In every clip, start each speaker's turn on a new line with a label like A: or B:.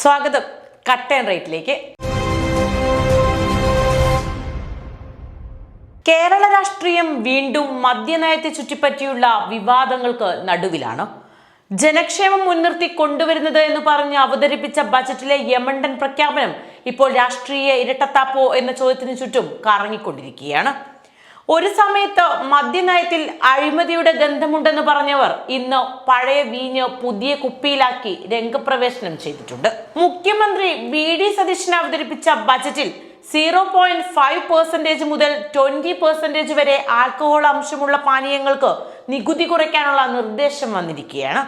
A: സ്വാഗതം cut and റൈറ്റിലേക്ക്. കേരള രാഷ്ട്രീയം വീണ്ടും മദ്യനയത്തെ ചുറ്റിപ്പറ്റിയുള്ള വിവാദങ്ങൾക്ക് നടുവിലാണ്. ജനക്ഷേമം മുൻനിർത്തി കൊണ്ടുവരുന്നത് എന്ന് പറഞ്ഞ് അവതരിപ്പിച്ച ബജറ്റിലെ യമണ്ടൻ പ്രഖ്യാപനം ഇപ്പോൾ രാഷ്ട്രീയ ഇരട്ടത്താപ്പോ എന്ന ചോദ്യത്തിന് ചുറ്റും കറങ്ങിക്കൊണ്ടിരിക്കുകയാണ്. ഒരു സമയത്ത് മദ്യനയത്തിൽ അഴിമതിയുടെ ഗന്ധമുണ്ടെന്ന് പറഞ്ഞവർ ഇന്ന് പഴയ വീഞ്ഞ് പുതിയ കുപ്പിയിലാക്കി രംഗപ്രവേശനം ചെയ്തിട്ടുണ്ട്. മുഖ്യമന്ത്രി വി.ഡി. സതീശൻ അവതരിപ്പിച്ച ബജറ്റിൽ 0.5% മുതൽ 20% വരെ ആൽക്കഹോൾ അംശമുള്ള പാനീയങ്ങൾക്ക് നികുതി കുറയ്ക്കാനുള്ള നിർദ്ദേശം വന്നിരിക്കുകയാണ്.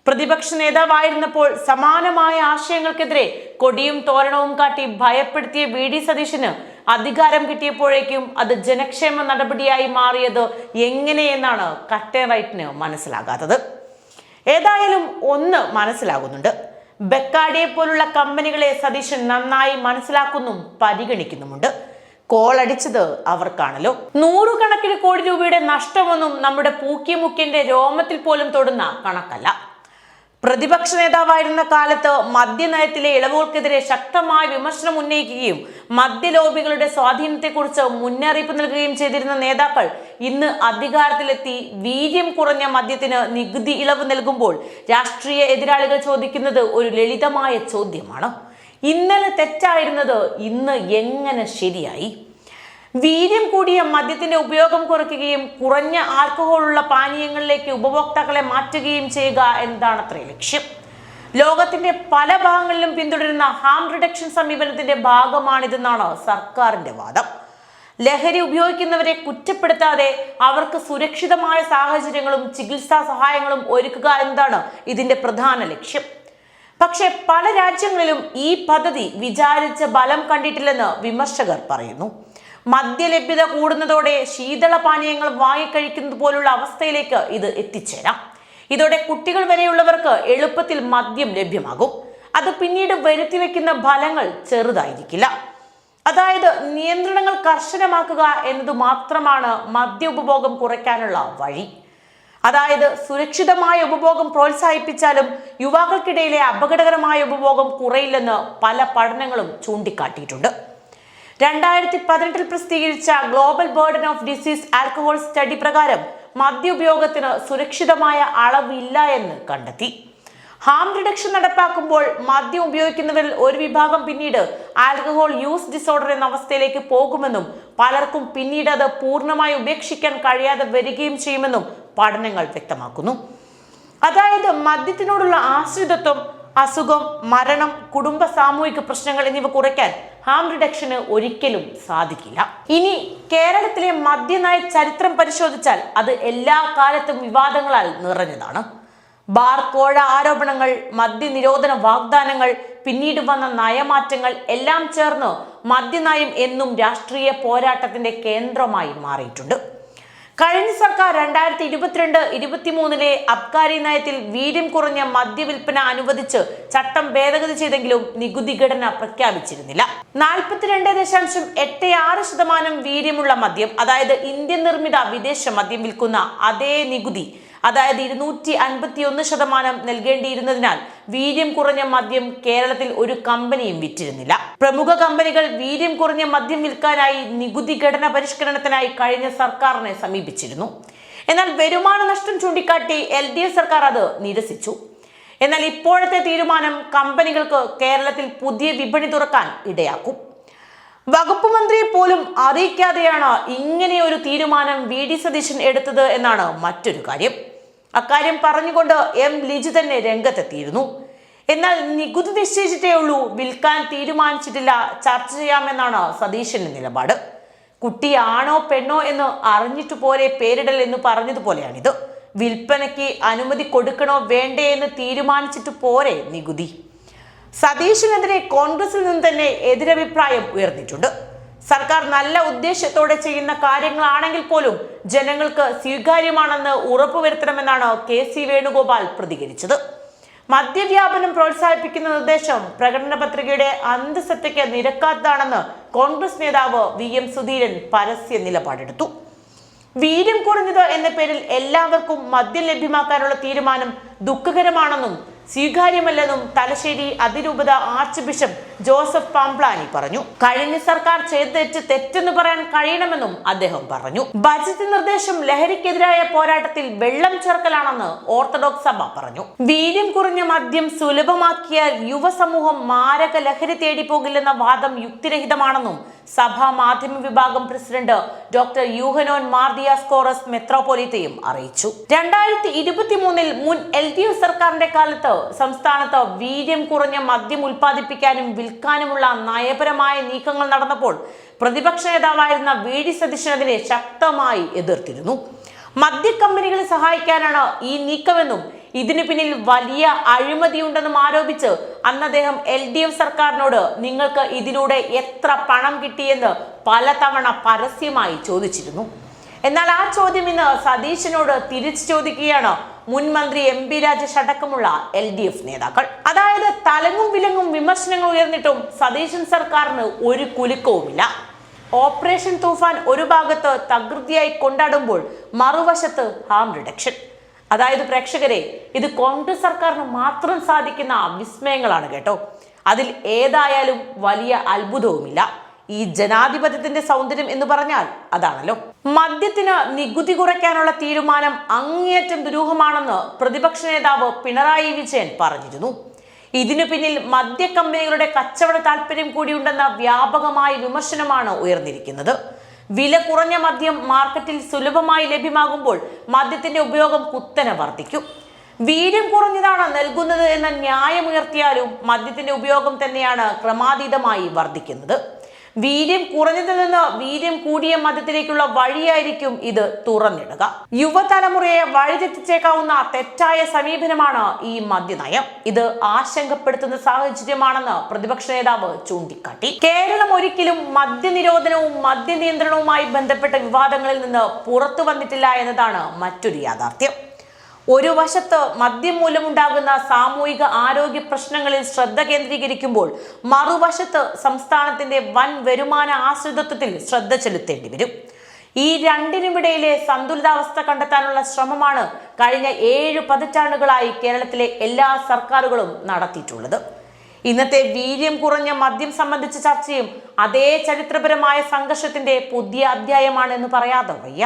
A: പ്രതിപക്ഷ നേതാവായിരുന്നപ്പോൾ സമാനമായ ആശയങ്ങൾക്കെതിരെ കൊടിയും തോരണവും കാട്ടി ഭയപ്പെടുത്തിയ വി.ഡി. സതീശന് അധികാരം കിട്ടിയപ്പോഴേക്കും അത് ജനക്ഷേമ നടപടിയായി മാറിയത് എങ്ങനെയെന്നാണ് കട്ട് ആൻഡ് റൈറ്റിന് മനസ്സിലാകാത്തത്. ഏതായാലും ഒന്ന് മനസ്സിലാകുന്നുണ്ട്, ബെക്കാഡിയെ പോലുള്ള കമ്പനികളെ സതീശൻ നന്നായി മനസ്സിലാക്കുന്നും പരിഗണിക്കുന്നുമുണ്ട്. കോളടിച്ചത് അവർക്കാണല്ലോ. 100 കണക്കിന് കോടി രൂപയുടെ നഷ്ടമൊന്നും നമ്മുടെ പൂക്കിയ മുക്കിന്റെ രോമത്തിൽ പോലും തൊടുന്ന കണക്കല്ല. പ്രതിപക്ഷ നേതാവായിരുന്ന കാലത്ത് മദ്യനയത്തിലെ ഇളവുകൾക്കെതിരെ ശക്തമായ വിമർശനം ഉന്നയിക്കുകയും മദ്യലോബികളുടെ സ്വാധീനത്തെക്കുറിച്ച് മുന്നറിയിപ്പ് നൽകുകയും ചെയ്തിരുന്ന നേതാക്കൾ ഇന്ന് അധികാരത്തിലെത്തി വീര്യം കുറഞ്ഞ മദ്യത്തിന് നികുതി ഇളവ് നൽകുമ്പോൾ രാഷ്ട്രീയ എതിരാളികൾ ചോദിക്കുന്നത് ഒരു ലളിതമായ ചോദ്യമാണ്: ഇന്നലെ തെറ്റായിരുന്നത് ഇന്ന് എങ്ങനെ ശരിയായി? വീര്യം കൂടിയ മദ്യത്തിന്റെ ഉപയോഗം കുറയ്ക്കുകയും കുറഞ്ഞ ആൽക്കഹോളുള്ള പാനീയങ്ങളിലേക്ക് ഉപഭോക്താക്കളെ മാറ്റുകയും ചെയ്യുക എന്നതാണത്രേ ലക്ഷ്യം. ലോകത്തിന്റെ പല ഭാഗങ്ങളിലും പിന്തുടരുന്ന ഹാം റിഡക്ഷൻ സമീപനത്തിന്റെ ഭാഗമാണിതെന്നാണ് സർക്കാരിന്റെ വാദം. ലഹരി ഉപയോഗിക്കുന്നവരെ കുറ്റപ്പെടുത്താതെ അവർക്ക് സുരക്ഷിതമായ സാഹചര്യങ്ങളും ചികിത്സാ സഹായങ്ങളും ഒരുക്കുക എന്നതാണ് ഇതിന്റെ പ്രധാന ലക്ഷ്യം. പക്ഷെ പല രാജ്യങ്ങളിലും ഈ പദ്ധതി വിചാരിച്ച ഫലം കണ്ടിട്ടില്ലെന്ന് വിമർശകർ പറയുന്നു. മദ്യലഭ്യത കൂടുന്നതോടെ ശീതളപാനീയങ്ങൾ വാങ്ങിക്കഴിക്കുന്നത് പോലുള്ള അവസ്ഥയിലേക്ക് ഇത് എത്തിച്ചേരാം. ഇതോടെ കുട്ടികൾ വരെയുള്ളവർക്ക് എളുപ്പത്തിൽ മദ്യം ലഭ്യമാകും. അത് പിന്നീട് വരുത്തിവെക്കുന്ന ഫലങ്ങൾ ചെറുതായിരിക്കില്ല. അതായത് നിയന്ത്രണങ്ങൾ കർശനമാക്കുക എന്നത് മാത്രമാണ് മദ്യ ഉപഭോഗം കുറയ്ക്കാനുള്ള വഴി. അതായത് സുരക്ഷിതമായ ഉപഭോഗം പ്രോത്സാഹിപ്പിച്ചാലും യുവാക്കൾക്കിടയിലെ അപകടകരമായ ഉപഭോഗം കുറയില്ലെന്ന് പല പഠനങ്ങളും ചൂണ്ടിക്കാട്ടിയിട്ടുണ്ട്. 2018 പ്രസിദ്ധീകരിച്ച global burden of disease alcohol study പ്രകാരം മദ്യ ഉപയോഗത്തിന് സുരക്ഷിതമായ അളവില്ല എന്ന് കണ്ടെത്തി. ഹാം റിഡക്ഷൻ നടപ്പാക്കുമ്പോൾ മദ്യം ഉപയോഗിക്കുന്നവരിൽ ഒരു വിഭാഗം പിന്നീട് ആൽക്കഹോൾ യൂസ് ഡിസോർഡർ എന്ന അവസ്ഥയിലേക്ക് പോകുമെന്നും പലർക്കും പിന്നീട് അത് പൂർണ്ണമായി ഉപേക്ഷിക്കാൻ കഴിയാതെ വരികയും ചെയ്യുമെന്നും പഠനങ്ങൾ വ്യക്തമാക്കുന്നു. അതായത് മദ്യത്തിനോടുള്ള ആശ്രിതത്വം, അസുഖം, മരണം, കുടുംബ സാമൂഹിക പ്രശ്നങ്ങൾ എന്നിവ കുറയ്ക്കാൻ ഹാം റിഡക്ഷന് ഒരിക്കലും സാധിക്കില്ല. ഇനി കേരളത്തിലെ മദ്യനയ ചരിത്രം പരിശോധിച്ചാൽ അത് എല്ലാ കാലത്തും വിവാദങ്ങളാൽ നിറഞ്ഞതാണ്. ബാർ കോഴ ആരോപണങ്ങൾ, മദ്യനിരോധന വാഗ്ദാനങ്ങൾ, പിന്നീട് വന്ന നയമാറ്റങ്ങൾ എല്ലാം ചേർന്ന് മദ്യനയം എന്നും രാഷ്ട്രീയ പോരാട്ടത്തിന്റെ കേന്ദ്രമായി മാറിയിട്ടുണ്ട്. കഴിഞ്ഞ സർക്കാർ 2022-23 അബ്കാരി നയത്തിൽ വീര്യം കുറഞ്ഞ മദ്യവിൽപ്പന അനുവദിച്ച് ചട്ടം ഭേദഗതി ചെയ്തെങ്കിലും നികുതി ഘടന പ്രഖ്യാപിച്ചിരുന്നില്ല. 42.86% വീര്യമുള്ള മദ്യം, അതായത് ഇന്ത്യൻ നിർമ്മിത വിദേശ മദ്യം വിൽക്കുന്ന അതേ നികുതി, അതായത് 251% നൽകേണ്ടിയിരുന്നതിനാൽ വീര്യം കുറഞ്ഞ മദ്യം കേരളത്തിൽ ഒരു കമ്പനിയും വിറ്റിരുന്നില്ല. പ്രമുഖ കമ്പനികൾ വീര്യം കുറഞ്ഞ മദ്യം വിൽക്കാനായി നികുതി ഘടന പരിഷ്കരണത്തിനായി കഴിഞ്ഞ സർക്കാരിനെ സമീപിച്ചിരുന്നു. എന്നാൽ വരുമാന നഷ്ടം ചൂണ്ടിക്കാട്ടി LDF സർക്കാർ അത് നിരസിച്ചു. എന്നാൽ ഇപ്പോഴത്തെ തീരുമാനം കമ്പനികൾക്ക് കേരളത്തിൽ പുതിയ വിപണി തുറക്കാൻ ഇടയാക്കും. വകുപ്പ് മന്ത്രിയെ പോലും അറിയിക്കാതെയാണ് ഇങ്ങനെയൊരു തീരുമാനം വി.ഡി. സതീശൻ എടുത്തത് എന്നാണ് മറ്റൊരു കാര്യം. അക്കാര്യം പറഞ്ഞുകൊണ്ട് എം ലിജു തന്നെ രംഗത്തെത്തിയിരുന്നു. എന്നാൽ നികുതി നിശ്ചയിച്ചിട്ടേ ഉള്ളൂ, വിൽക്കാൻ തീരുമാനിച്ചിട്ടില്ല, ചർച്ച ചെയ്യാമെന്നാണ് സതീശന്റെ നിലപാട്. കുട്ടി ആണോ പെണ്ണോ എന്ന് അറിഞ്ഞിട്ട് പോരെ പേരിടൽ എന്ന് പറഞ്ഞതുപോലെയാണിത്. വിൽപ്പനയ്ക്ക് അനുമതി കൊടുക്കണോ വേണ്ടേ എന്ന് തീരുമാനിച്ചിട്ട് പോരെ നികുതി. സതീശനെതിരെ കോൺഗ്രസിൽ നിന്ന് തന്നെ എതിരഭിപ്രായം ഉയർന്നിട്ടുണ്ട്. സർക്കാർ നല്ല ഉദ്ദേശത്തോടെ ചെയ്യുന്ന കാര്യങ്ങളാണെങ്കിൽ പോലും ജനങ്ങൾക്ക് സ്വീകാര്യമാണെന്ന് ഉറപ്പുവരുത്തണമെന്നാണ് കെ.സി. വേണുഗോപാൽ പ്രതികരിച്ചത്. മദ്യവ്യാപനം പ്രോത്സാഹിപ്പിക്കുന്ന നിർദ്ദേശം പ്രകടന പത്രികയുടെ അന്തസത്തയ്ക്ക് നിരക്കാത്തതാണെന്ന് കോൺഗ്രസ് നേതാവ് വി.എം. സുധീരൻ പരസ്യ നിലപാടെടുത്തു. വീര്യം കുറഞ്ഞത് എന്ന പേരിൽ എല്ലാവർക്കും മദ്യം ലഭ്യമാക്കാനുള്ള തീരുമാനം ദുഃഖകരമാണെന്നും സ്വീകാര്യമല്ലെന്നും തലശ്ശേരി അതിരൂപത ആർച്ച് ബിഷപ്പ് ജോസഫ് പാംപ്ലാനി പറഞ്ഞു. കഴിഞ്ഞ സർക്കാർ ചെയ്ത തെറ്റെന്ന് പറയാൻ കഴിയണമെന്നും അദ്ദേഹം പറഞ്ഞു. ബജറ്റ് നിർദ്ദേശം ലഹരിക്കെതിരായ പോരാട്ടത്തിൽ വെള്ളം ചേർക്കലാണെന്ന് ഓർത്തഡോക്സ് സഭ പറഞ്ഞു. വീര്യം കുറഞ്ഞ മദ്യം സുലഭമാക്കിയാൽ യുവസമൂഹം മാരക ലഹരി തേടി പോകില്ലെന്ന വാദം യുക്തിരഹിതമാണെന്നും സഭാ മാധ്യമ വിഭാഗം പ്രസിഡന്റ് ഡോക്ടർ യൂഹനോൻ മാർദിയാസ്കോറസ് മെത്രോപൊലീത്തയും അറിയിച്ചു. 2023 മുൻ LDF സർക്കാരിന്റെ കാലത്ത് സംസ്ഥാനത്ത് വീര്യം കുറഞ്ഞ മദ്യം ഉൽപ്പാദിപ്പിക്കാനും വിൽക്കാനുമുള്ള നയപരമായ നീക്കങ്ങൾ നടന്നപ്പോൾ പ്രതിപക്ഷ നേതാവായിരുന്ന VD സതീശൻ അതിനെ ശക്തമായി എതിർത്തിരുന്നു. മദ്യക്കമ്പനികളെ സഹായിക്കാനാണ് ഈ നീക്കമെന്നും ഇതിനു പിന്നിൽ വലിയ അഴിമതിയുണ്ടെന്നും ആരോപിച്ച് അന്ന് അദ്ദേഹം LDF സർക്കാരിനോട് നിങ്ങൾക്ക് ഇതിലൂടെ എത്ര പണം കിട്ടിയെന്ന് പലതവണ പരസ്യമായി ചോദിച്ചിരുന്നു. എന്നാൽ ആ ചോദ്യം ഇന്ന് സതീശനോട് തിരിച്ചു ചോദിക്കുകയാണ് മുൻ മന്ത്രി MP രാജേഷ് അടക്കമുള്ള LDF നേതാക്കൾ. അതായത് തലങ്ങും വിലങ്ങും വിമർശനങ്ങൾ ഉയർന്നിട്ടും സതീശൻ സർക്കാരിന് ഒരു കുലുക്കവുമില്ല. ഓപ്പറേഷൻ തൂഫാൻ ഒരു ഭാഗത്ത് തകൃതിയായി കൊണ്ടാടുമ്പോൾ മറുവശത്ത് ഹാം റിഡക്ഷൻ. അതായത് പ്രേക്ഷകരെ, ഇത് കോൺഗ്രസ് സർക്കാരിന് മാത്രം സാധിക്കുന്ന വിസ്മയങ്ങളാണ് കേട്ടോ. അതിൽ ഏതായാലും വലിയ അത്ഭുതവുമില്ല. ഈ ജനാധിപത്യത്തിന്റെ സൗന്ദര്യം എന്ന് പറഞ്ഞാൽ അതാണല്ലോ. മദ്യത്തിന് നികുതി കുറയ്ക്കാനുള്ള തീരുമാനം അങ്ങേയറ്റം ദുരൂഹമാണെന്ന് പ്രതിപക്ഷ നേതാവ് പിണറായി വിജയൻ പറഞ്ഞിരുന്നു. ഇതിനു പിന്നിൽ മദ്യക്കമ്പനികളുടെ കച്ചവട താല്പര്യം കൂടിയുണ്ടെന്ന വ്യാപകമായ വിമർശനമാണ് ഉയർന്നിരിക്കുന്നത്. വില കുറഞ്ഞ മദ്യം മാർക്കറ്റിൽ സുലഭമായി ലഭ്യമാകുമ്പോൾ മദ്യത്തിന്റെ ഉപയോഗം കുത്തനെ വർദ്ധിക്കും. വീര്യം കുറഞ്ഞതാണ് നൽകുന്നത് എന്ന ന്യായമുയർത്തിയാലും മദ്യത്തിന്റെ ഉപയോഗം തന്നെയാണ് ക്രമാതീതമായി വർദ്ധിക്കുന്നത്. വീര്യം കുറഞ്ഞതിൽ നിന്ന് വീര്യം കൂടിയ മദ്യത്തിലേക്കുള്ള വഴിയായിരിക്കും ഇത് തുറന്നിടുക. യുവതലമുറയെ വഴിതെറ്റിച്ചേക്കാവുന്ന തെറ്റായ സമീപനമാണ് ഈ മദ്യനയം. ഇത് ആശങ്കപ്പെടുത്തുന്ന സാഹചര്യമാണെന്ന് പ്രതിപക്ഷ നേതാവ് ചൂണ്ടിക്കാട്ടി. കേരളം ഒരിക്കലും മദ്യനിരോധനവും മദ്യനിയന്ത്രണവുമായി ബന്ധപ്പെട്ട വിവാദങ്ങളിൽ നിന്ന് പുറത്തു വന്നിട്ടില്ല എന്നതാണ് മറ്റൊരു യാഥാർത്ഥ്യം. ഒരു വശത്ത് മദ്യം മൂലമുണ്ടാകുന്ന സാമൂഹിക ആരോഗ്യ പ്രശ്നങ്ങളിൽ ശ്രദ്ധ കേന്ദ്രീകരിക്കുമ്പോൾ മറുവശത്ത് സംസ്ഥാനത്തിന്റെ വൻ വരുമാന ആശ്രിതത്വത്തിൽ ശ്രദ്ധ ചെലുത്തേണ്ടി വരും. ഈ രണ്ടിനുമിടയിലെ സന്തുലിതാവസ്ഥ കണ്ടെത്താനുള്ള ശ്രമമാണ് കഴിഞ്ഞ 7 പതിറ്റാണ്ടുകളായി കേരളത്തിലെ എല്ലാ സർക്കാരുകളും നടത്തിയിട്ടുള്ളത്. ഇന്നത്തെ വീര്യം കുറഞ്ഞ മദ്യം സംബന്ധിച്ച ചർച്ചയും അതേ ചരിത്രപരമായ സംഘർഷത്തിന്റെ പുതിയ അധ്യായമാണെന്ന് പറയാതെ വയ്യ.